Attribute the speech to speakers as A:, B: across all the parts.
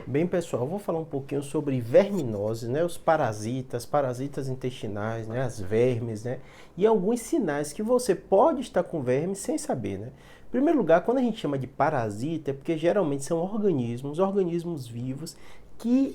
A: Bem, pessoal, eu vou falar um pouquinho sobre verminose, né? Os parasitas intestinais, né? As vermes, né? E alguns sinais que você pode estar com vermes sem saber, né? Em primeiro lugar, quando a gente chama de parasita, é porque geralmente são organismos vivos que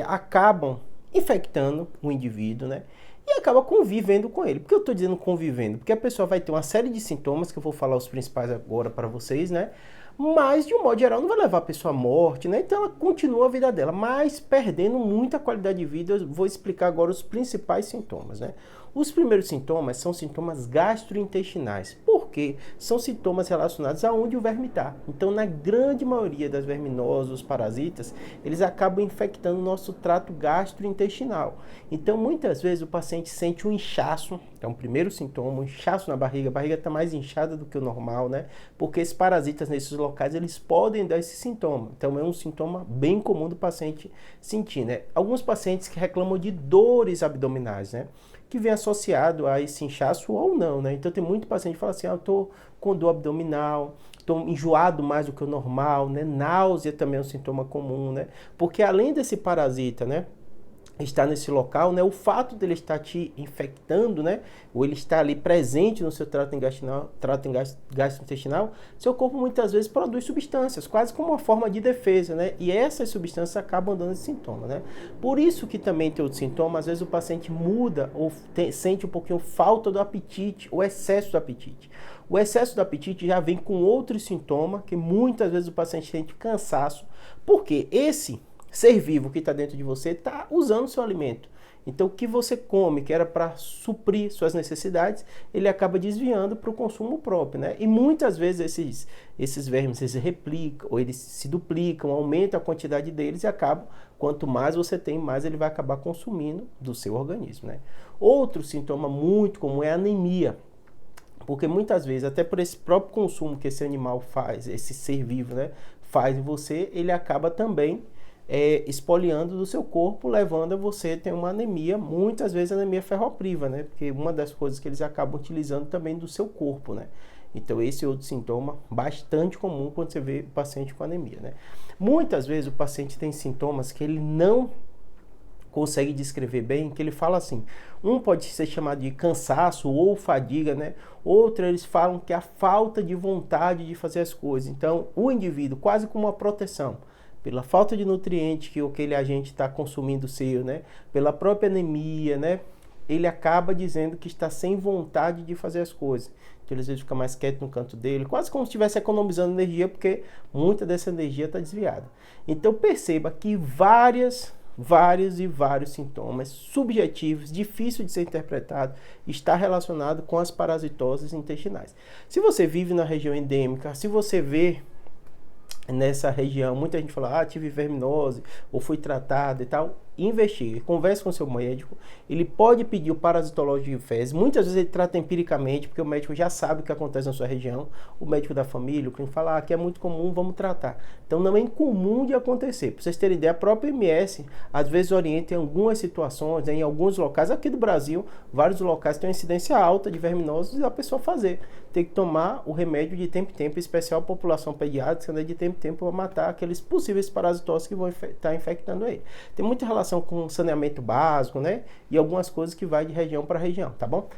A: acabam infectando o indivíduo, né? E acaba convivendo com ele. Por que eu estou dizendo convivendo? Porque a pessoa vai ter uma série de sintomas, que eu vou falar os principais agora para vocês, né? Mas, de um modo geral, não vai levar a pessoa à morte, né? Então ela continua a vida dela, mas perdendo muita qualidade de vida. Eu vou explicar agora os principais sintomas, né? Os primeiros sintomas são sintomas gastrointestinais. Por quê? São sintomas relacionados aonde o verme está. Então, na grande maioria das verminoses, os parasitas, eles acabam infectando o nosso trato gastrointestinal. Então, muitas vezes o paciente sente um inchaço, é um primeiro sintoma, um inchaço na barriga. A barriga está mais inchada do que o normal, né? Porque esses parasitas nesses locais, eles podem dar esse sintoma. Então, é um sintoma bem comum do paciente sentir, né? Alguns pacientes que reclamam de dores abdominais, né? Que vem associado a esse inchaço ou não, né? Então, tem muito paciente que fala assim, eu tô com dor abdominal, estou enjoado mais do que o normal, né? Náusea também é um sintoma comum, né? Porque além desse parasita, né? Está nesse local, né? O fato dele estar te infectando, né? Ou ele estar ali presente no seu gastrointestinal, seu corpo muitas vezes produz substâncias, quase como uma forma de defesa, né? E essas substâncias acabam dando esse sintoma, né? Por isso que também tem outro sintoma, às vezes o paciente muda ou sente um pouquinho falta do apetite, ou excesso do apetite. O excesso do apetite já vem com outro sintoma, que muitas vezes o paciente sente cansaço, porque esse ser vivo que está dentro de você está usando o seu alimento. Então, o que você come, que era para suprir suas necessidades, ele acaba desviando para o consumo próprio, né? E muitas vezes esses vermes se replicam, ou eles se duplicam, aumentam a quantidade deles e acabam, quanto mais você tem, mais ele vai acabar consumindo do seu organismo, né? Outro sintoma muito comum é a anemia. Porque muitas vezes, até por esse próprio consumo que esse animal faz, esse ser vivo, né, faz em você, ele acaba também espoliando do seu corpo, levando a você ter uma anemia, muitas vezes anemia ferropriva, né? Porque uma das coisas que eles acabam utilizando também do seu corpo, né? Então esse é outro sintoma bastante comum quando você vê o paciente com anemia, né? Muitas vezes o paciente tem sintomas que ele não consegue descrever bem, que ele fala assim, um pode ser chamado de cansaço ou fadiga, né? Outro, eles falam que é a falta de vontade de fazer as coisas. Então, o indivíduo, quase como uma proteção, pela falta de nutriente que aquele agente está consumindo seu, né? Pela própria anemia, né? Ele acaba dizendo que está sem vontade de fazer as coisas. Então, ele às vezes fica mais quieto no canto dele, quase como se estivesse economizando energia, porque muita dessa energia está desviada. Então, perceba que vários sintomas subjetivos, difícil de ser interpretado, está relacionado com as parasitoses intestinais. Se você vive na região endêmica, se você vê nessa região, muita gente fala, tive verminose, ou fui tratado e tal, investigue, converse com seu médico, ele pode pedir o parasitológico de fezes, muitas vezes ele trata empiricamente, porque o médico já sabe o que acontece na sua região, o médico da família, o clínico fala, aqui é muito comum, vamos tratar. Então não é incomum de acontecer, para vocês terem ideia, a própria MS, às vezes orienta em algumas situações, em alguns locais, aqui do Brasil, vários locais têm uma incidência alta de verminose e a pessoa fazer, tem que tomar o remédio de tempo em tempo, em especial a população pediátrica, né, de tempo em tempo, para matar aqueles possíveis parasitoses que vão estar infectando ele. Tem muita relação com saneamento básico, né? E algumas coisas que vai de região para região, tá bom?